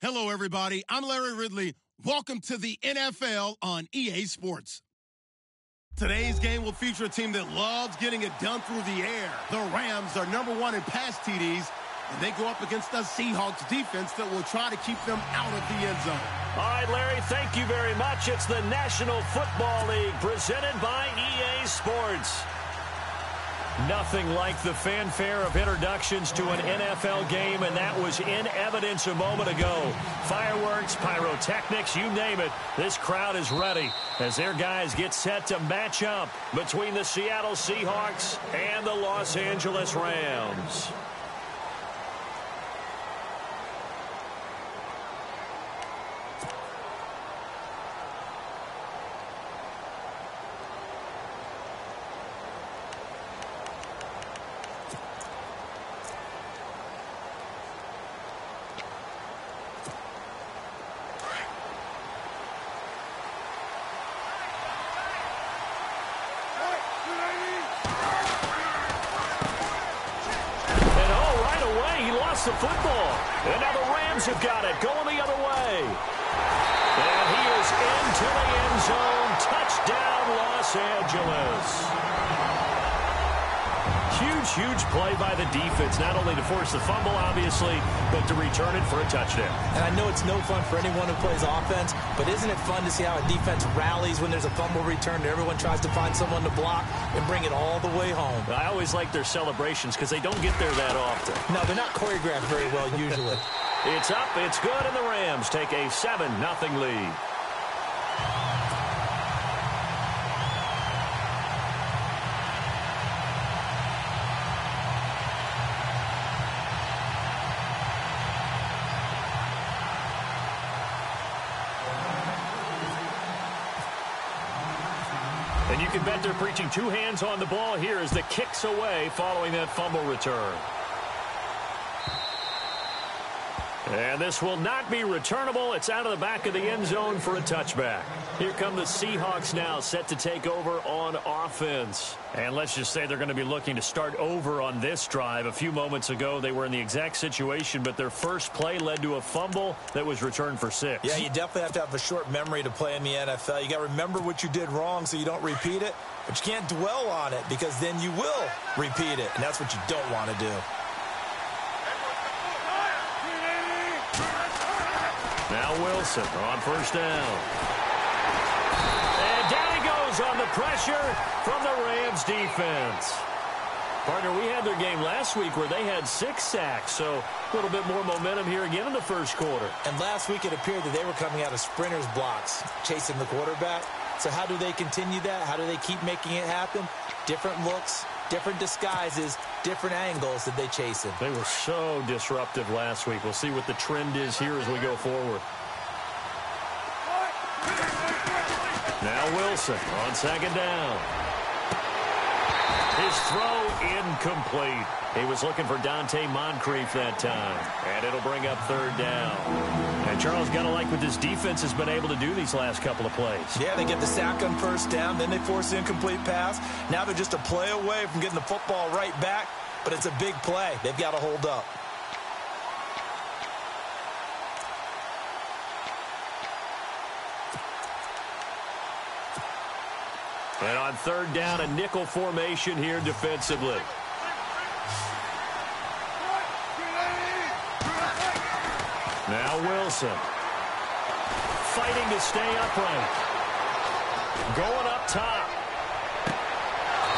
Hello, everybody. I'm Larry Ridley. Welcome to the NFL on EA Sports. Today's game will feature a team that loves getting it done through the air. The Rams are #1 in pass TDs, and they go up against the Seahawks defense that will try to keep them out of the end zone. All right, Larry, thank you very much. It's the National Football League presented by EA Sports. Nothing like the fanfare of introductions to an NFL game, and that was in evidence a moment ago. Fireworks, pyrotechnics, you name it. This crowd is ready as their guys get set to match up between the Seattle Seahawks and the Los Angeles Rams. The football, and now the Rams have got it, going the other way. And he is into the end zone. Touchdown, Los Angeles. Huge play by the defense, not only to force the fumble, obviously, but to return it for a touchdown. And I know it's no fun for anyone who plays offense, but isn't it fun to see how a defense rallies when there's a fumble return and everyone tries to find someone to block and bring it all the way home? I always like their celebrations because they don't get there that often. No, they're not choreographed very well usually. It's up, it's good, and the Rams take a 7-0 lead. And you can bet they're preaching two hands on the ball here as the kick's away following that fumble return. And this will not be returnable. It's out of the back of the end zone for a touchback. Here come the Seahawks now, set to take over on offense. And let's just say they're going to be looking to start over on this drive. A few moments ago, they were in the exact situation, but their first play led to a fumble that was returned for 6. Yeah, you definitely have to have a short memory to play in the NFL. You got to remember what you did wrong so you don't repeat it, but you can't dwell on it because then you will repeat it, and that's what you don't want to do. Now Wilson on first down. And down he goes on the pressure from the Rams defense. Partner, we had their game last week where they had 6 sacks, so a little bit more momentum here again in the first quarter. And last week it appeared that they were coming out of sprinters blocks, chasing the quarterback. So how do they continue that? How do they keep making it happen? Different looks, different disguises, different angles that they chase him. They were so disruptive last week. We'll see what the trend is here as we go forward. Now Wilson on second down. His throw incomplete. He was looking for Dante Moncrief that time. And it'll bring up third down. And Charles, got to like what this defense has been able to do these last couple of plays. Yeah, they get the sack on first down, then they force the incomplete pass. Now they're just a play away from getting the football right back, but it's a big play. They've got to hold up. And on third down, a nickel formation here defensively. Now Wilson. Fighting to stay upright. Going up top.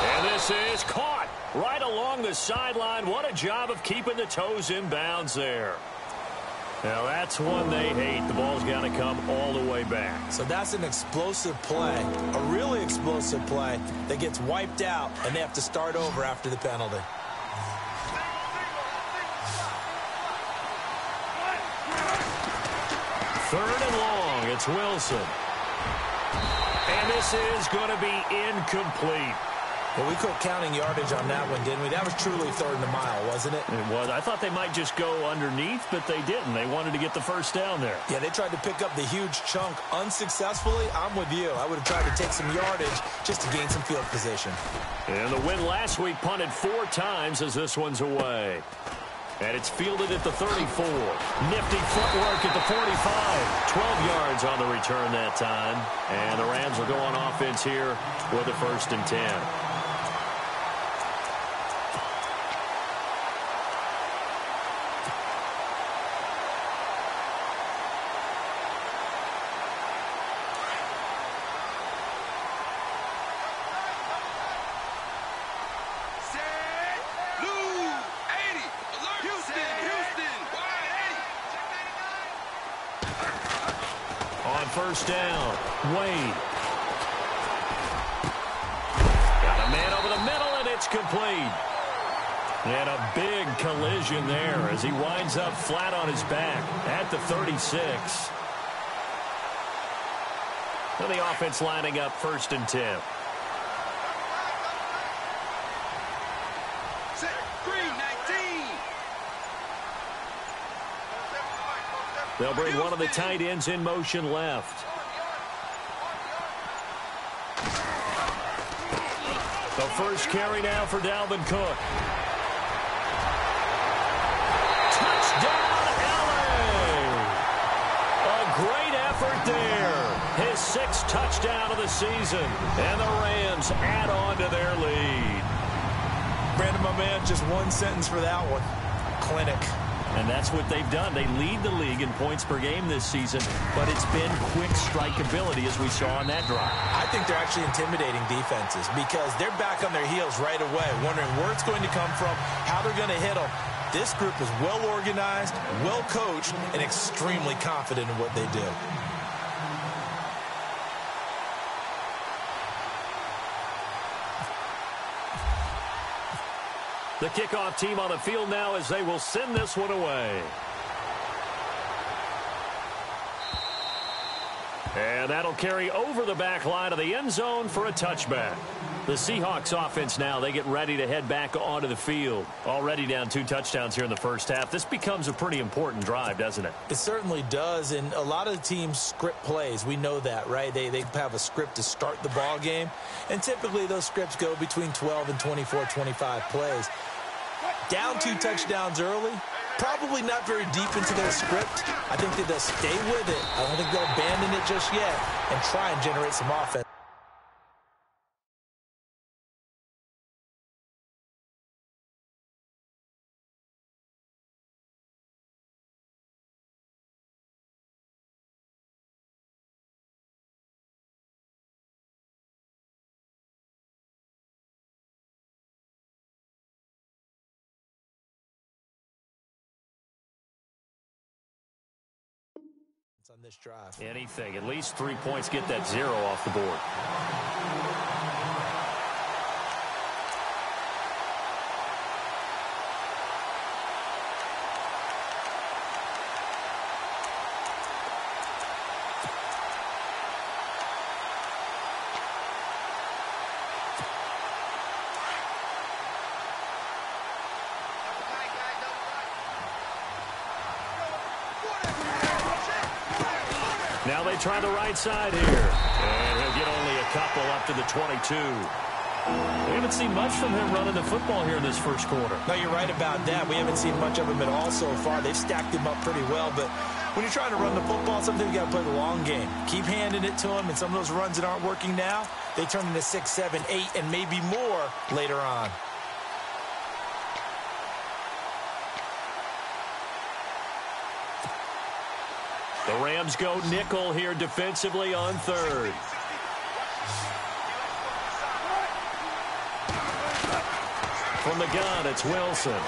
And this is caught right along the sideline. What a job of keeping the toes in bounds there. Now that's one they hate. The ball's got to come all the way back. So that's an explosive play, a really explosive play that gets wiped out, and they have to start over after the penalty. Third and long, it's Wilson. And this is going to be incomplete. Well, we quit counting yardage on that one, didn't we? That was truly third and a mile, wasn't it? It was. I thought they might just go underneath, but they didn't. They wanted to get the first down there. Yeah, they tried to pick up the huge chunk unsuccessfully. I'm with you. I would have tried to take some yardage just to gain some field position. And the win last week punted 4 times as this one's away. And it's fielded at the 34. Nifty footwork at the 45. 12 yards on the return that time. And the Rams will go on offense here with a 1st and 10. First down, Wade. Got a man over the middle, and it's complete. And a big collision there as he winds up flat on his back at the 36. And the offense lining up 1st and 10. They'll bring one of the tight ends in motion left. The first carry now for Dalvin Cook. Touchdown, LA! A great effort there. His 6th touchdown of the season. And the Rams add on to their lead. Brandon, my man, just one sentence for that one. Clinic. And that's what they've done. They lead the league in points per game this season, but it's been quick strikeability as we saw on that drive. I think they're actually intimidating defenses because they're back on their heels right away, wondering where it's going to come from, how they're going to hit them. This group is well organized, well coached, and extremely confident in what they do. The kickoff team on the field now as they will send this one away. And that'll carry over the back line of the end zone for a touchback. The Seahawks offense now, they get ready to head back onto the field. Already down 2 touchdowns here in the first half. This becomes a pretty important drive, doesn't it? It certainly does, and a lot of the teams script plays. We know that, right? They have a script to start the ball game, and typically those scripts go between 12 and 24, 25 plays. Down 2 touchdowns early, probably not very deep into their script. I think that they'll stay with it. I don't think they'll abandon it just yet and try and generate some offense. On this drive. Anything. At least 3 points get that 0 off the board. Now they try the right side here. And he'll get only a couple up to the 22. We haven't seen much from him running the football here in this first quarter. No, you're right about that. We haven't seen much of him at all so far. They've stacked him up pretty well. But when you're trying to run the football, sometimes you got to play the long game. Keep handing it to him. And some of those runs that aren't working now, they turn into 6, 7, 8, and maybe more later on. The Rams go nickel here defensively on 3rd. From the gun, it's Wilson. And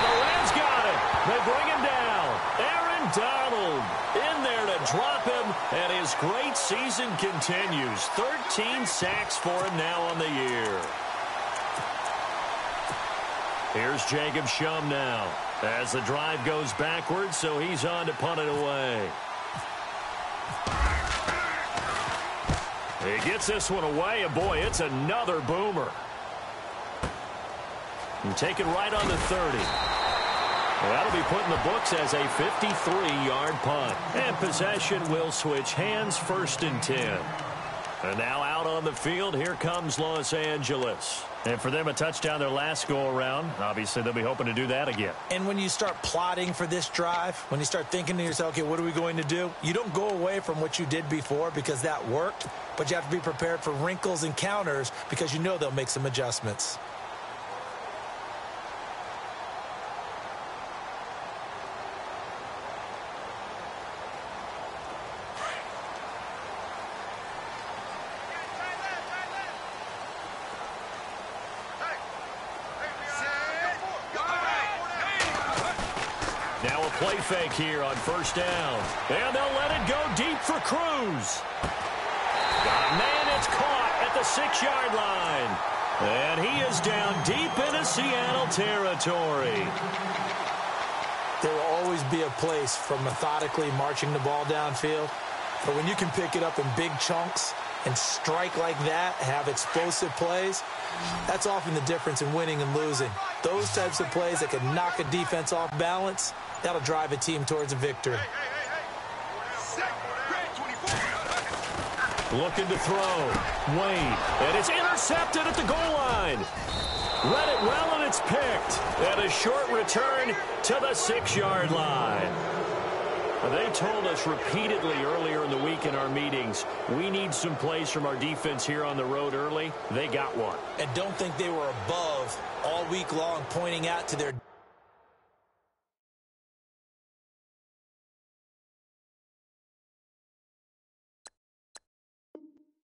the Rams got it. They bring him down. Aaron Donald in there to drop him, and his great season continues. 13 sacks for him now on the year. Here's Jacob Shum now as the drive goes backwards, so he's on to punt it away. He gets this one away, and boy, it's another boomer. And take it right on the 30. Well, that'll be put in the books as a 53-yard punt. And possession will switch hands, 1st and 10. And now out on the field, here comes Los Angeles. And for them, a touchdown their last go-around. Obviously, they'll be hoping to do that again. And when you start plotting for this drive, when you start thinking to yourself, okay, what are we going to do? You don't go away from what you did before because that worked, but you have to be prepared for wrinkles and counters because you know they'll make some adjustments. Now a play fake here on first down. And they'll let it go deep for Cruz. Got a man, it's caught at the 6-yard line. And he is down deep into Seattle territory. There will always be a place for methodically marching the ball downfield. But when you can pick it up in big chunks and strike like that, have explosive plays, that's often the difference in winning and losing. Those types of plays that can knock a defense off balance, that'll drive a team towards a victory. Looking to throw. Wade. And it's intercepted at the goal line. Read it well, and it's picked. And a short return to the 6-yard line. They told us repeatedly earlier in the week in our meetings, we need some plays from our defense here on the road early. They got one. And don't think they were above all week long pointing out to their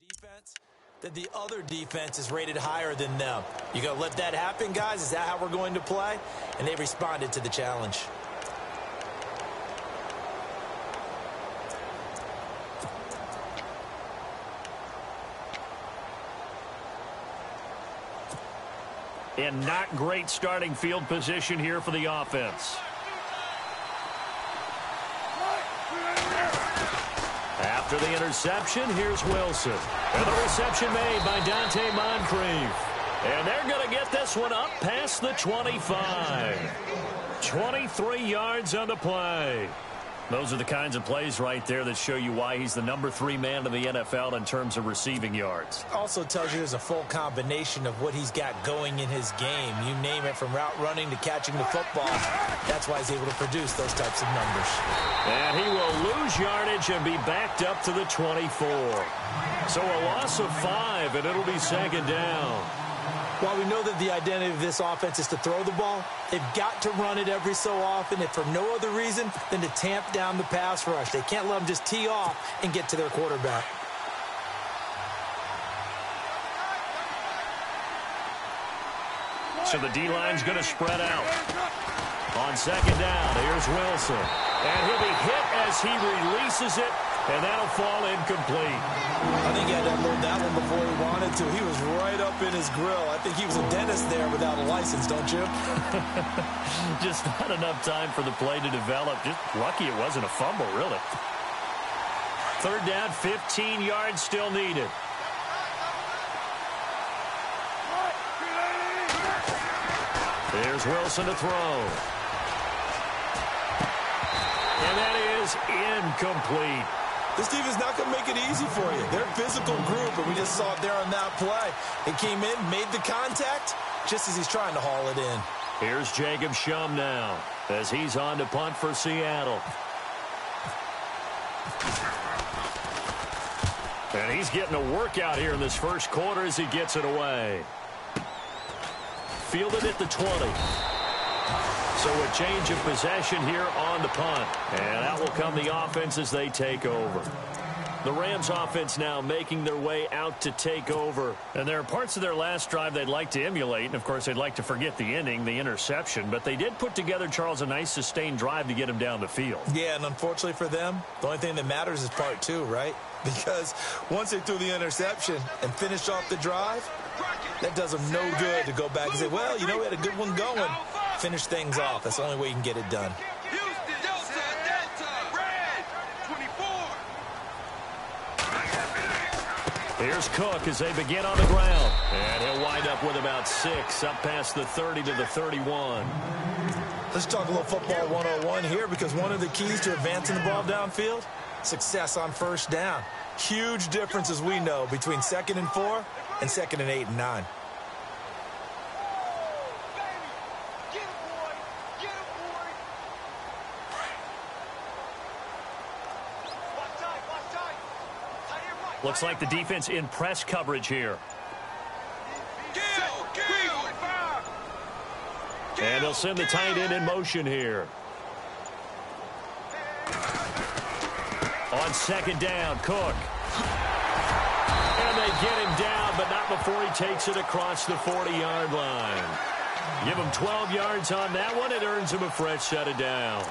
defense that the other defense is rated higher than them. You gonna let that happen, guys? Is that how we're going to play? And they responded to the challenge. And not great starting field position here for the offense. After the interception, here's Wilson. And the reception made by Dante Moncrief. And they're going to get this one up past the 25. 23 yards on the play. Those are the kinds of plays right there that show you why he's the number 3 man in the NFL in terms of receiving yards. Also tells you there's a full combination of what he's got going in his game. You name it, from route running to catching the football. That's why he's able to produce those types of numbers. And he will lose yardage and be backed up to the 24. So a loss of 5, and it'll be second down. While we know that the identity of this offense is to throw the ball, they've got to run it every so often, if for no other reason than to tamp down the pass rush. They can't let them just tee off and get to their quarterback. So the D-line's going to spread out. On second down, here's Wilson. And he'll be hit as he releases it, and that'll fall incomplete. I think he had to unload that one before he wanted to. He was right up in his grill. I think he was a dentist there without a license, don't you? Just not enough time for the play to develop. Just lucky it wasn't a fumble, really. Third down, 15 yards still needed. Here's Wilson to throw. And that is incomplete. This defense is not going to make it easy for you. They're a physical group, and we just saw it there on that play. It came in, made the contact, just as he's trying to haul it in. Here's Jacob Shum now, as he's on to punt for Seattle. And he's getting a workout here in this first quarter as he gets it away. Fielded at the 20. So a change of possession here on the punt. And out will come the offense as they take over. The Rams offense now making their way out to take over. And there are parts of their last drive they'd like to emulate. And, of course, they'd like to forget the ending, the interception. But they did put together, Charles, a nice sustained drive to get him down the field. Yeah, and unfortunately for them, the only thing that matters is part 2, right? Because once they threw the interception and finished off the drive, that does them no good to go back and say, well, you know, we had a good one going. Finish things off. That's the only way you can get it done. Here's Cook as they begin on the ground. And he'll wind up with about 6, up past the 30 to the 31. Let's talk a little football 101 here, because one of the keys to advancing the ball downfield, success on first down. Huge difference, as we know, between 2nd and 4 and 2nd and 8 and 9. Looks like the defense in press coverage here. And they'll send the tight end in motion here. On 2nd down, Cook. And they get him down, but not before he takes it across the 40-yard line. Give him 12 yards on that one. It earns him a fresh set of downs.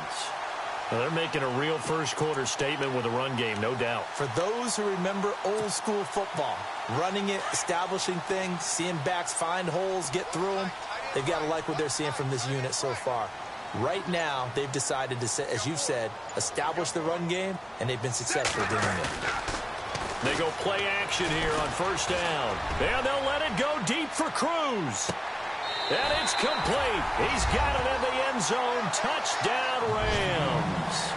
Well, they're making a real first-quarter statement with a run game, no doubt. For those who remember old-school football, running it, establishing things, seeing backs find holes, get through them, they've got to like what they're seeing from this unit so far. Right now, they've decided to, as you've said, establish the run game, and they've been successful doing it. They go play action here on 1st down. And they'll let it go deep for Cruz. And it's complete. He's got it in the end zone. Touchdown, Rams.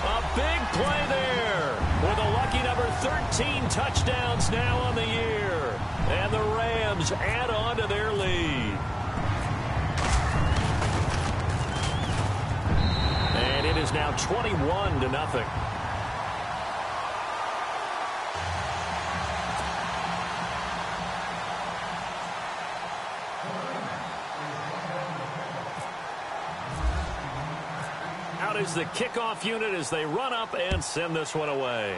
A big play there with a lucky number 13 touchdowns now on the year. And the Rams add on to their lead. And it is now 21-0. Out is the kickoff unit as they run up and send this one away.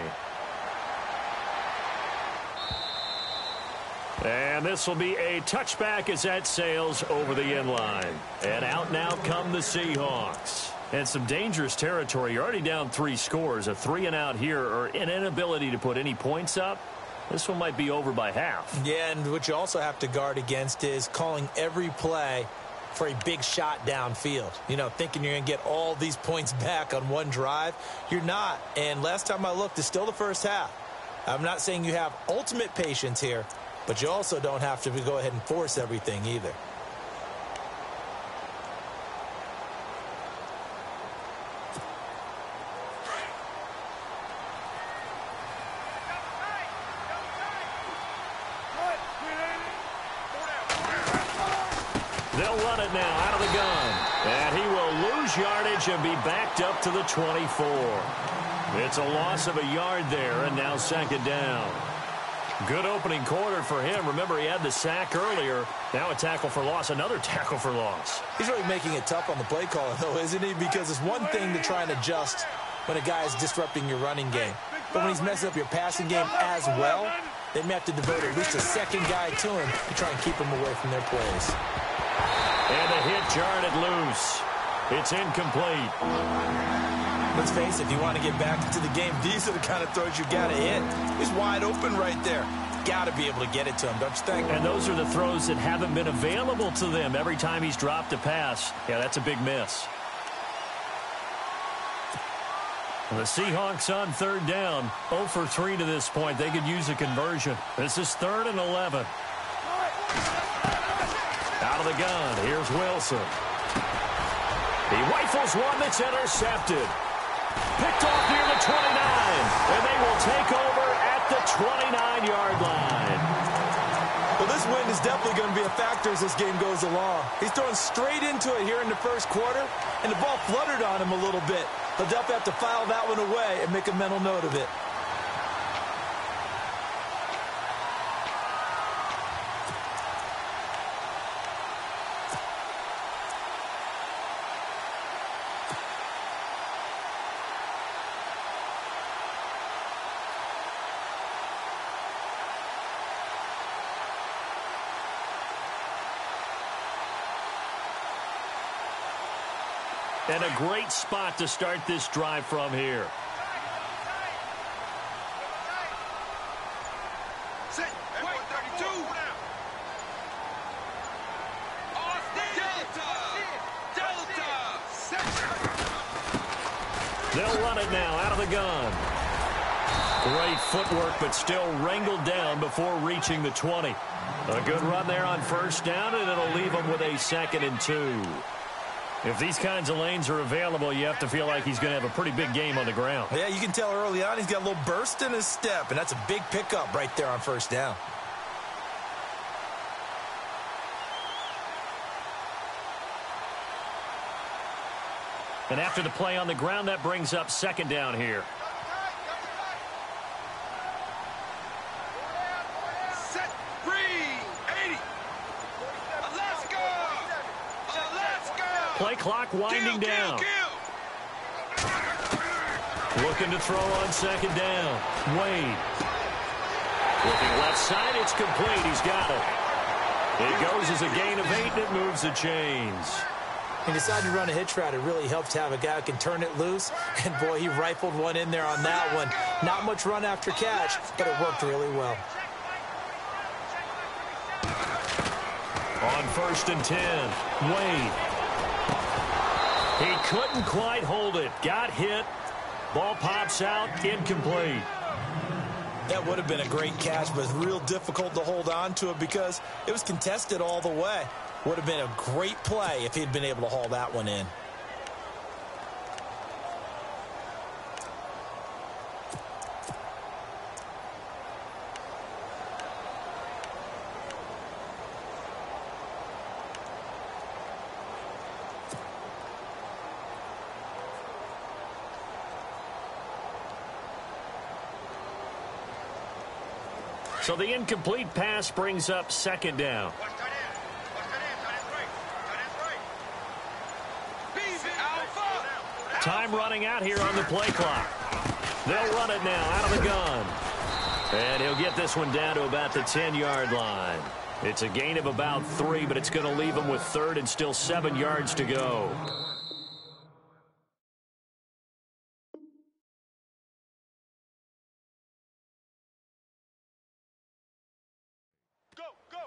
And this will be a touchback as that sails over the end line. And out now come the Seahawks. And some dangerous territory. You're already down 3 scores. A 3-and-out here, or an inability to put any points up. This one might be over by half. Yeah, and what you also have to guard against is calling every play for a big shot downfield. You know, thinking you're going to get all these points back on one drive. You're not. And last time I looked, it's still the first half. I'm not saying you have ultimate patience here, but you also don't have to go ahead and force everything either. They'll run it now out of the gun. And he will lose yardage and be backed up to the 24. It's a loss of a yard there, and now 2nd down. Good opening quarter for him. Remember, he had the sack earlier. Now a tackle for loss, another tackle for loss. He's really making it tough on the play caller, though, isn't he? Because it's one thing to try and adjust when a guy is disrupting your running game. But when he's messing up your passing game as well, they may have to devote at least a second guy to him to try and keep him away from their plays. And the hit jarred it loose. It's incomplete. Let's face it, if you want to get back into the game, these are the kind of throws you got to hit. He's wide open right there. Got to be able to get it to him, don't you think? And those are the throws that haven't been available to them every time he's dropped a pass. Yeah, that's a big miss. The Seahawks on 3rd down. 0 for 3 to this point. They could use a conversion. This is 3rd and 11. Out of the gun, here's Wilson. He rifles one that's intercepted. Picked off near the 29, and they will take over at the 29-yard line. Well, this win is definitely going to be a factor as this game goes along. He's throwing straight into it here in the 1st quarter, and the ball fluttered on him a little bit. He'll definitely have to file that one away and make a mental note of it. And a great spot to start this drive from here. They'll run it now out of the gun. Great footwork, but still wrangled down before reaching the 20. A good run there on 1st down, and it'll leave them with a 2nd and 2. If these kinds of lanes are available, you have to feel like he's going to have a pretty big game on the ground. Yeah, you can tell early on he's got a little burst in his step, and that's a big pickup right there on first down. And after the play on the ground, that brings up second down here. Set, green, 80. Let's go. Let's go. Play clock winding down. Looking to throw on second down. Wade. Looking left side, it's complete. He's got it. It goes as a gain of 8, and it moves the chains. He decided to run a hitch route. It really helps to have a guy who can turn it loose. And, boy, he rifled one in there on that one. Not much run after catch, but it worked really well. On 1st and 10, Wade. He couldn't quite hold it. Got hit. Ball pops out, incomplete. That would have been a great catch, but it's real difficult to hold on to it because it was contested all the way. Would have been a great play if he'd been able to haul that one in. So the incomplete pass brings up second down. Time running out here on the play clock. They'll run it now out of the gun. And he'll get this one down to about the 10-yard line. It's a gain of about 3, but it's going to leave him with 3rd and still 7 yards to go.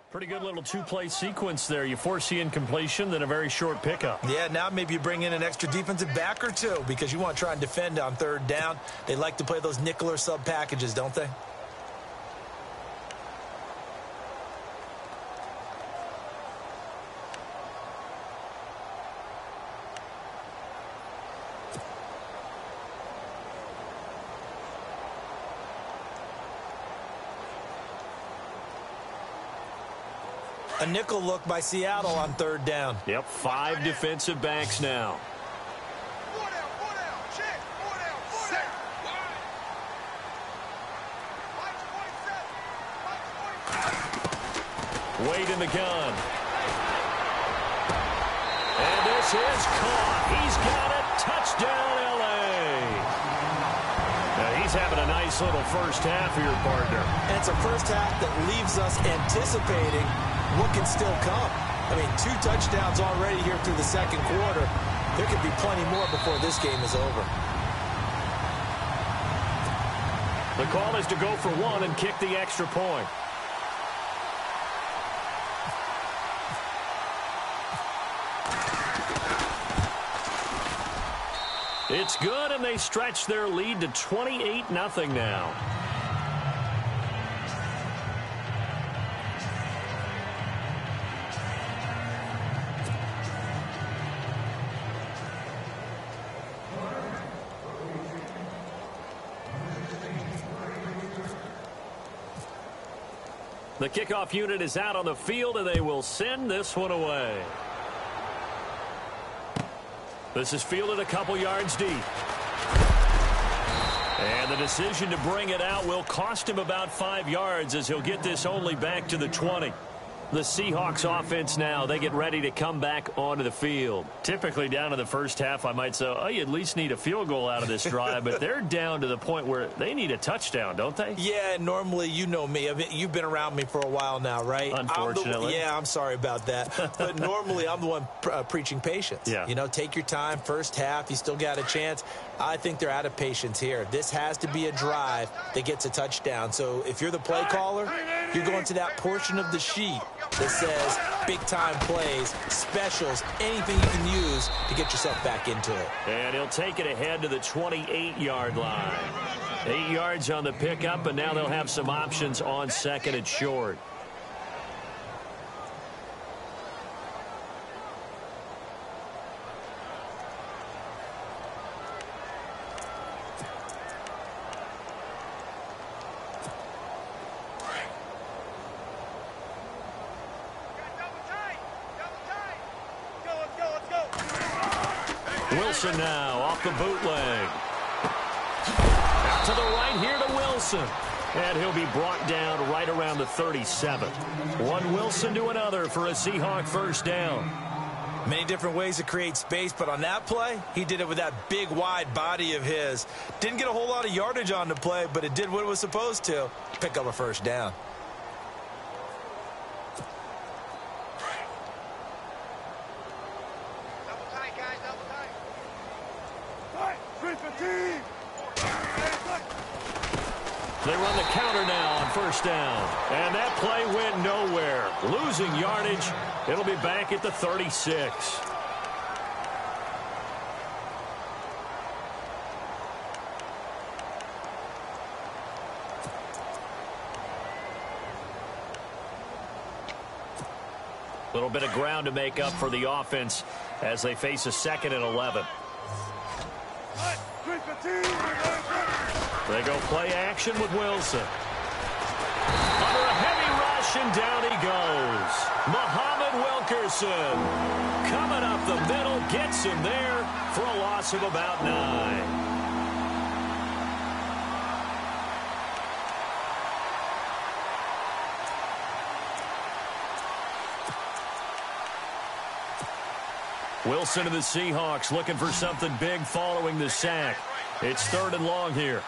Pretty good little two-play sequence there. You force the incompletion, then a very short pickup. Yeah, now maybe you bring in an extra defensive back or two because you want to try and defend on 3rd down. They like to play those nickel or sub packages, don't they? A nickel look by Seattle on 3rd down. Yep, 5 defensive backs now. Wade in the gun. And this is caught. He's got it. Touchdown, L.A. Now, he's having a nice little first half here, partner. And it's a first half that leaves us anticipating what can still come. I mean, 2 touchdowns already here through the second quarter. There could be plenty more before this game is over. The call is to go for 1 and kick the extra point. It's good, and they stretch their lead to 28-0 now. The kickoff unit is out on the field, and they will send this one away. This is fielded a couple yards deep. And the decision to bring it out will cost him about 5 yards as he'll get this only back to the 20. The Seahawks offense now, they get ready to come back onto the field. Typically down to the first half, I might say, oh, you at least need a field goal out of this drive, but they're down to the point where they need a touchdown, don't they? Yeah, normally, you know me. I mean, you've been around me for a while now, right? Unfortunately. I'm sorry about that. But normally, I'm the one preaching patience. Yeah. You know, take your time. First half, you still got a chance. I think they're out of patience here. This has to be a drive that gets a touchdown. So if you're the play caller, you're going to that portion of the sheet that says big-time plays, specials, anything you can use to get yourself back into it. And he'll take it ahead to the 28-yard line. 8 yards on the pickup, and now they'll have some options on second and short. Wilson now off the bootleg. Out to the right here to Wilson. And he'll be brought down right around the 37. One Wilson to another for a Seahawk first down. Many different ways to create space, but on that play, he did it with that big, wide body of his. Didn't get a whole lot of yardage on the play, but it did what it was supposed to. Pick up a first down. Double tight, guys, double tight. 3-15. They run the counter now on first down. And that play went nowhere. Losing yardage. It'll be back at the 36. Little bit of ground to make up for the offense as they face a 2nd and 11. They go play action with Wilson. Under a heavy rush, and down he goes. Muhammad Wilkerson coming up the middle, gets him there for a loss of about 9. Wilson and the Seahawks looking for something big following the sack. It's 3rd and long here.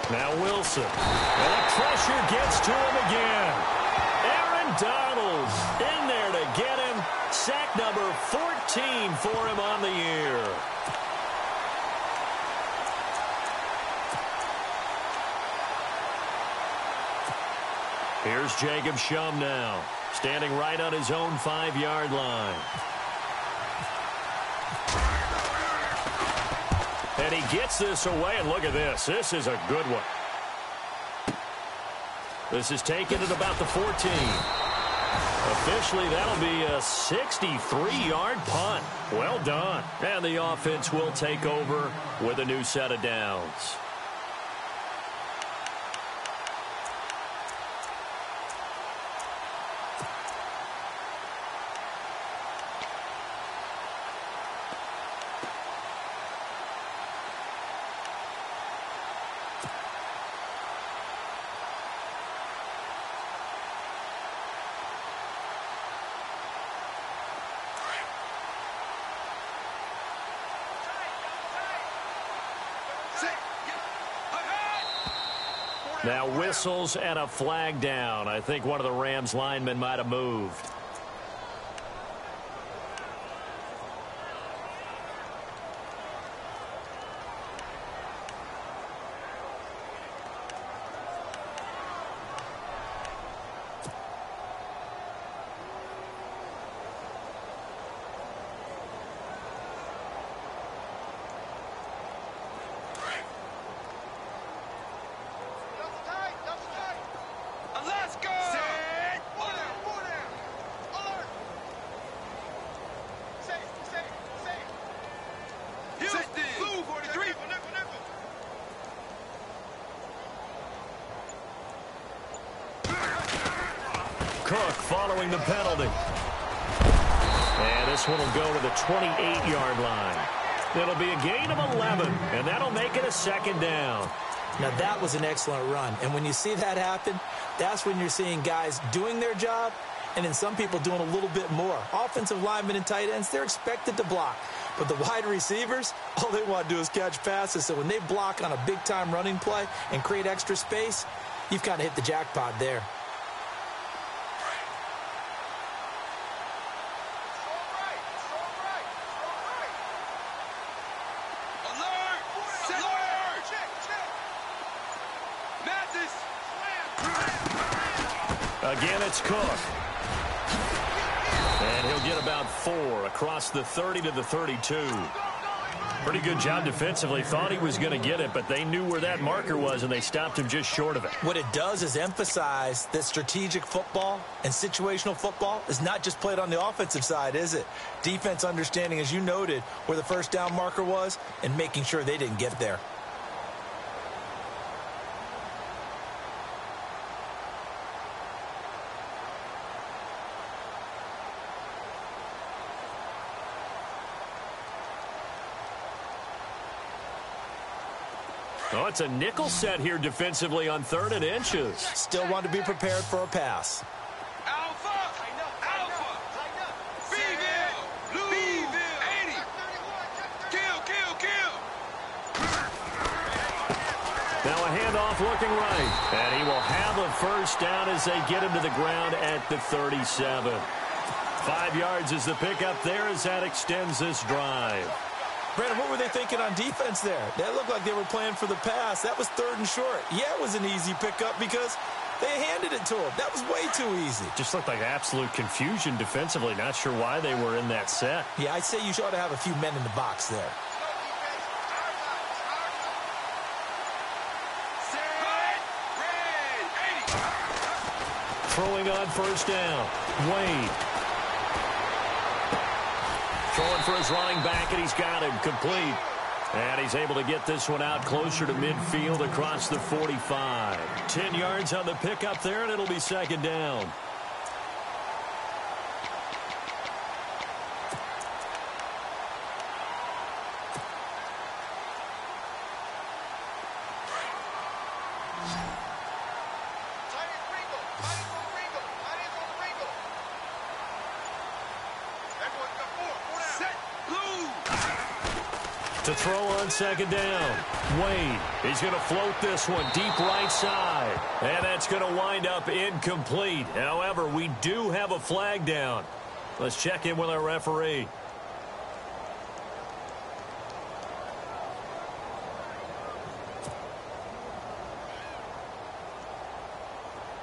Now Wilson. And the pressure gets to him again. Aaron Donald in there to get him. Sack number 14 for him on the year. Here's Jacob Shum now, standing right on his own 5-yard line. And he gets this away, and look at this. This is a good one. This is taken at about the 14. Officially, that'll be a 63-yard punt. Well done. And the offense will take over with a new set of downs. Now whistles and a flag down. I think one of the Rams linemen might have moved. Cook following the penalty. And this one will go to the 28-yard line. It'll be a gain of 11, and that'll make it a 2nd down. Now, that was an excellent run. And when you see that happen, that's when you're seeing guys doing their job and then some people doing a little bit more. Offensive linemen and tight ends, they're expected to block. But the wide receivers, all they want to do is catch passes. So when they block on a big-time running play and create extra space, you've kind of hit the jackpot there. Again, it's Cook. And he'll get about 4 across the 30 to the 32. Pretty good job defensively. Thought he was going to get it, but they knew where that marker was, and they stopped him just short of it. What it does is emphasize that strategic football and situational football is not just played on the offensive side, is it? Defense understanding, as you noted, where the first down marker was and making sure they didn't get there. Oh, it's a nickel set here defensively on 3rd and inches. Still want to be prepared for a pass. Alpha! Alpha! B-Ville! B-Ville! 80! Kill! Now a handoff looking right. And he will have a first down as they get him to the ground at the 37. 5 yards is the pickup there as that extends this drive. Brandon, what were they thinking on defense there? That looked like they were playing for the pass. That was 3rd and short. Yeah, it was an easy pickup because they handed it to him. That was way too easy. Just looked like absolute confusion defensively. Not sure why they were in that set. Yeah, I'd say you ought to have a few men in the box there. Throwing on first down. Wade. Throwing for his running back, and he's got him complete. And he's able to get this one out closer to midfield across the 45. 10 yards on the pickup there, and it'll be 2nd down. To throw on 2nd down. Wade, he's going to float this one deep right side. And that's going to wind up incomplete. However, we do have a flag down. Let's check in with our referee.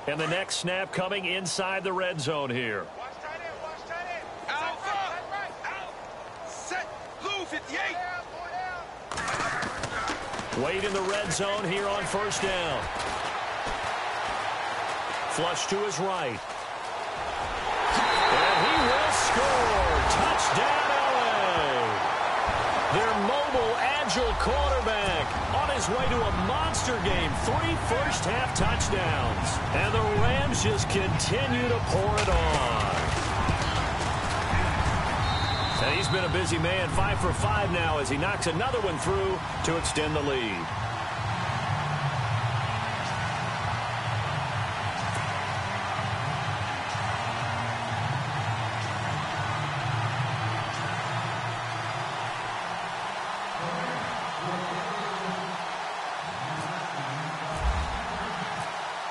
And the next snap coming inside the red zone here. Watch tight end. Alpha! Set! Blue 58! Wade in the red zone here on first down. Flush to his right. And he will score. Touchdown, LA. Their mobile, agile quarterback on his way to a monster game. 3 first-half touchdowns. And the Rams just continue to pour it on. And he's been a busy man, 5 for 5 now as he knocks another one through to extend the lead.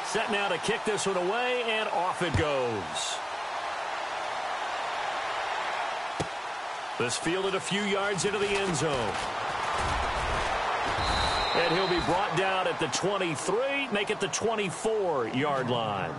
Set now to kick this one away, and off it goes. This fielded a few yards into the end zone. And he'll be brought down at the 23, make it the 24-yard line.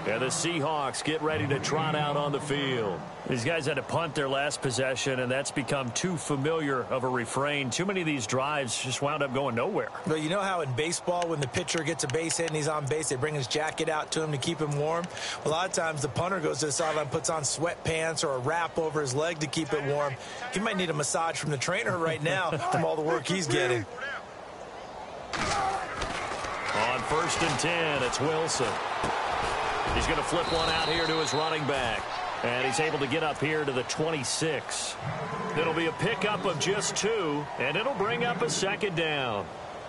And the Seahawks get ready to trot out on the field. These guys had to punt their last possession, and that's become too familiar of a refrain. Too many of these drives just wound up going nowhere. Well, you know how in baseball when the pitcher gets a base hit and he's on base, they bring his jacket out to him to keep him warm? A lot of times the punter goes to the sideline, puts on sweatpants or a wrap over his leg to keep it warm. He might need a massage from the trainer right now from all the work he's getting. On 1st and 10, it's Wilson. He's going to flip one out here to his running back. And he's able to get up here to the 26. It'll be a pickup of just 2, and it'll bring up a 2nd down.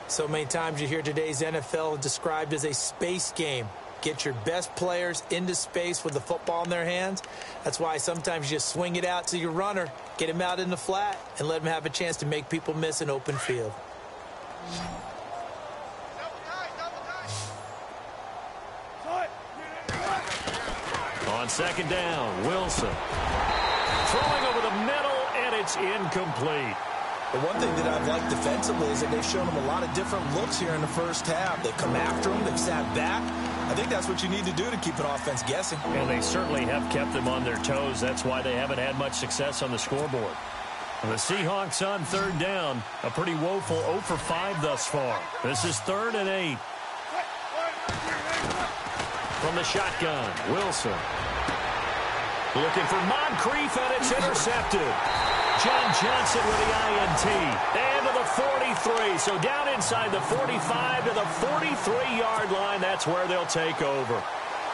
So many times you hear today's NFL described as a space game. Get your best players into space with the football in their hands. That's why sometimes you just swing it out to your runner, get him out in the flat, and let him have a chance to make people miss an open field. On 2nd down, Wilson. Throwing over the middle, and it's incomplete. The one thing that I've liked defensively is that they've shown them a lot of different looks here in the first half. They've come after them. They've sat back. I think that's what you need to do to keep an offense guessing. And they certainly have kept them on their toes. That's why they haven't had much success on the scoreboard. And the Seahawks on 3rd down, a pretty woeful 0 for 5 thus far. This is 3rd and 8. From the shotgun, Wilson. Looking for Moncrief, and it's intercepted. John Johnson with the INT. And to the 43. So down inside the 45 to the 43-yard line. That's where they'll take over.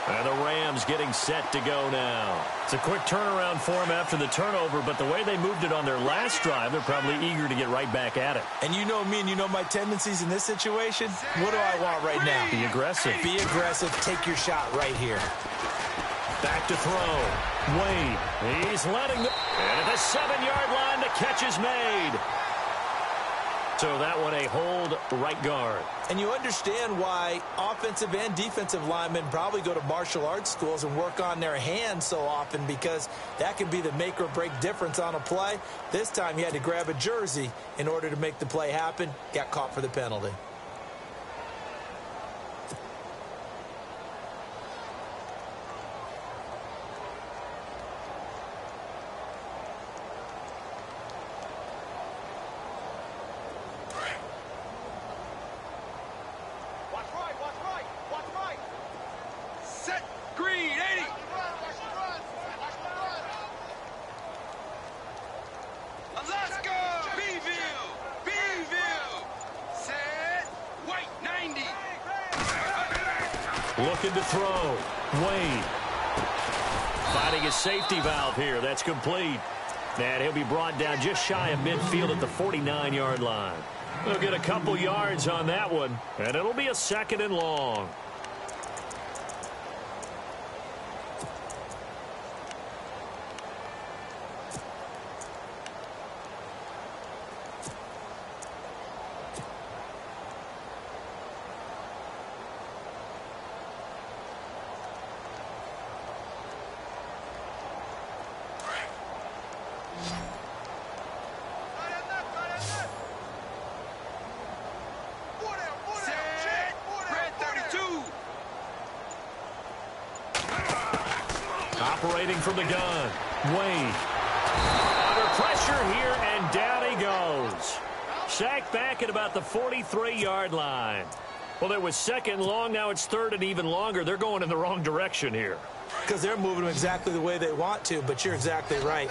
And the Rams getting set to go now. It's a quick turnaround for them after the turnover, but the way they moved it on their last drive, they're probably eager to get right back at it. And you know me and you know my tendencies in this situation. What do I want right now? Be aggressive. Be aggressive. Take your shot right here. Back to throw. Wade. He's letting the... And at the 7-yard line, the catch is made. So that one a hold right guard. And you understand why offensive and defensive linemen probably go to martial arts schools and work on their hands so often, because that can be the make or break difference on a play. This time he had to grab a jersey in order to make the play happen. Got caught for the penalty. Looking to throw. Wade. Finding his safety valve here. That's complete. And he'll be brought down just shy of midfield at the 49-yard line. They'll get a couple yards on that one, and it'll be a 2nd and long. Operating from the gun. Wade. Under pressure here, and down he goes. Sacked back at about the 43-yard line. Well, there was 2nd long. Now it's 3rd and even longer. They're going in the wrong direction here. Because they're moving them exactly the way they want to, but you're exactly right.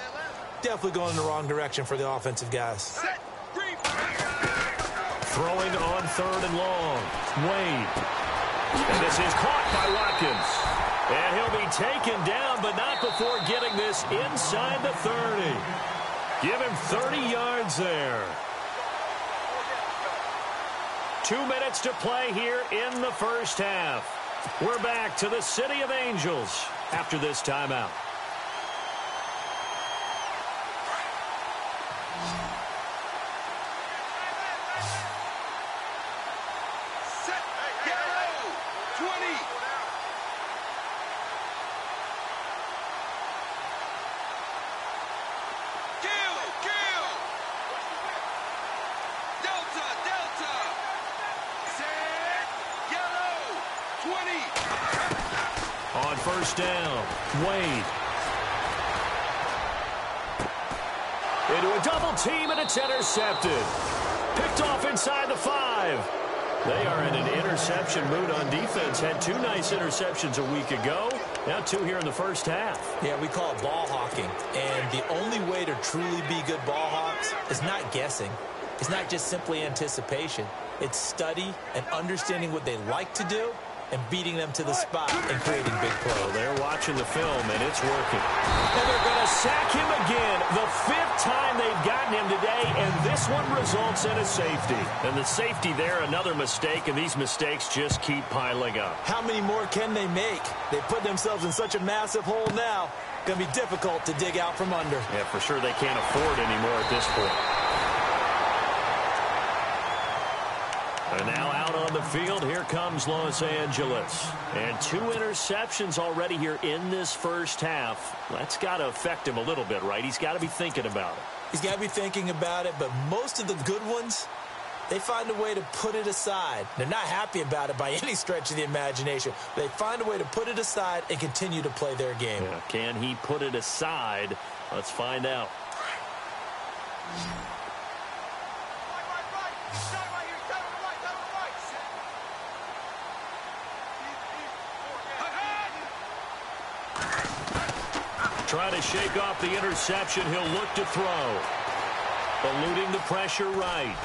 Definitely going in the wrong direction for the offensive guys. Throwing on 3rd and long. Wade. And this is caught by Watkins. And he'll be taken down, but not before getting this inside the 30. Give him 30 yards there. 2 minutes to play here in the first half. We're back to the City of Angels after this timeout. On first down, Wade. Into a double team, and it's intercepted. Picked off inside the 5. They are in an interception mood on defense. Had 2 nice interceptions a week ago. Now 2 here in the first half. Yeah, we call it ball hawking. And the only way to truly be good ball hawks is not guessing. It's not just simply anticipation. It's study and understanding what they like to do and beating them to the spot and creating big plays. Well, they're watching the film, and it's working. And they're going to sack him again. The 5th time they've gotten him today, and this one results in a safety. And the safety there, another mistake, and these mistakes just keep piling up. How many more can they make? They put themselves in such a massive hole now. Going to be difficult to dig out from under. Yeah, for sure they can't afford anymore at this point. And now out on the field, here comes Los Angeles. And 2 interceptions already here in this first half. That's got to affect him a little bit, right? He's got to be thinking about it. He's got to be thinking about it, but most of the good ones, they find a way to put it aside. They're not happy about it by any stretch of the imagination. They find a way to put it aside and continue to play their game. Yeah, can he put it aside? Let's find out. Trying to shake off the interception. He'll look to throw. Eluding the pressure right.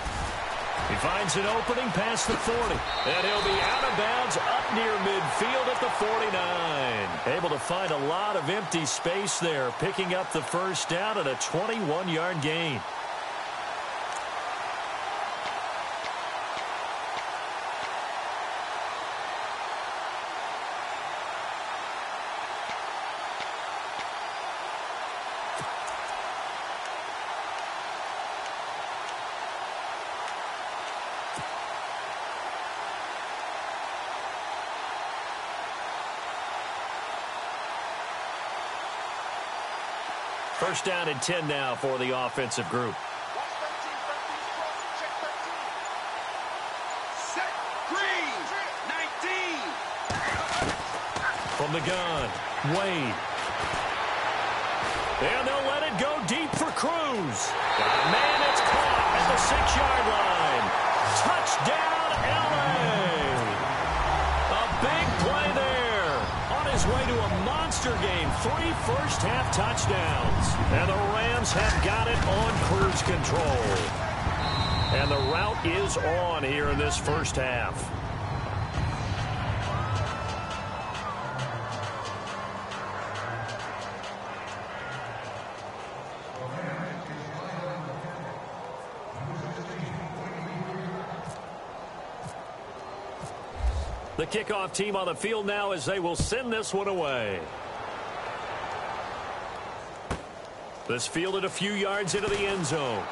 He finds an opening past the 40. And he'll be out of bounds up near midfield at the 49. Able to find a lot of empty space there, picking up the first down at a 21-yard gain. First down and 10 now for the offensive group. Set. Green. 19. From the gun, Wade. And they'll let it go deep for Cruz. Man, it's caught at the 6-yard line. Touchdown, L.A. A big play there. On his way to a monster game. 3 first-half touchdowns. And the Rams have got it on cruise control. And the route is on here in this first half. The kickoff team on the field now as they will send this one away. This fielded a few yards into the end zone.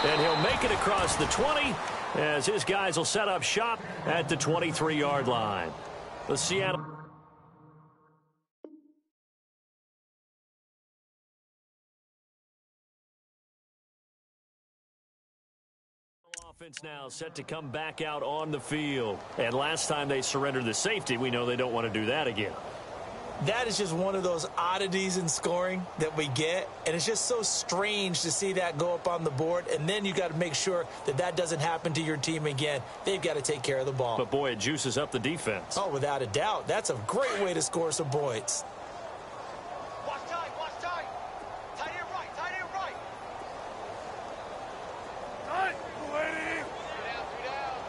And he'll make it across the 20 as his guys will set up shop at the 23-yard line. The Seattle offense now set to come back out on the field. And last time they surrendered the safety, we know they don't want to do that again. That is just one of those oddities in scoring that we get, and it's just so strange to see that go up on the board, and then you got to make sure that that doesn't happen to your team again. They've got to take care of the ball. But, boy, it juices up the defense. Oh, without a doubt. That's a great way to score some points. Watch tight. Watch tight. Tight end right. Tight end right. Tight. Waiting. 3 down. 3 down.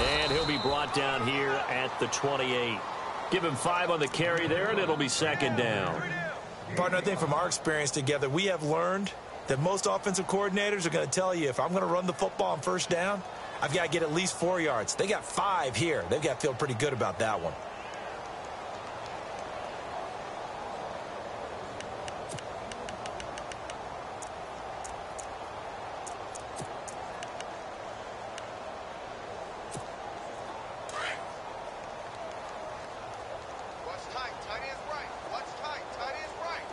And he'll be brought down here at the 28. Give him 5 on the carry there, and it'll be second down. Partner, I think from our experience together, we have learned that most offensive coordinators are going to tell you, if I'm going to run the football on first down, I've got to get at least 4 yards. They got 5 here. They've got to feel pretty good about that one. Watch tight. Tight end right. Watch tight. Tight end right.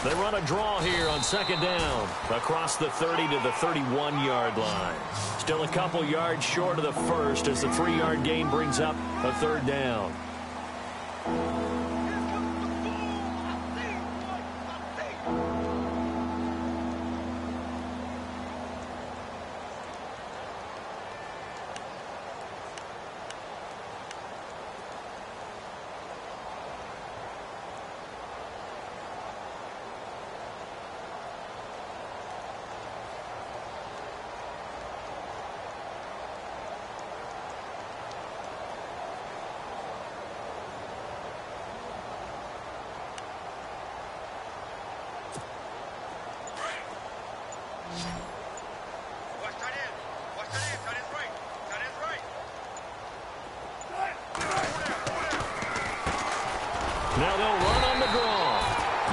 They run a draw here on second down across the 30 to the 31-yard line. Still a couple yards short of the first as the 3-yard gain brings up a third down. Watch tight end. Watch tight end. Tight end right. Tight end right. Now they'll run on the draw.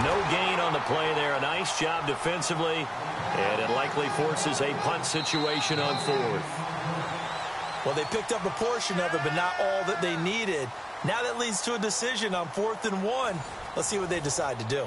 No gain on the play there. A nice job defensively. And it likely forces a punt situation on 4th. Well, they picked up a portion of it, but not all that they needed. Now that leads to a decision on 4th and 1. Let's see what they decide to do.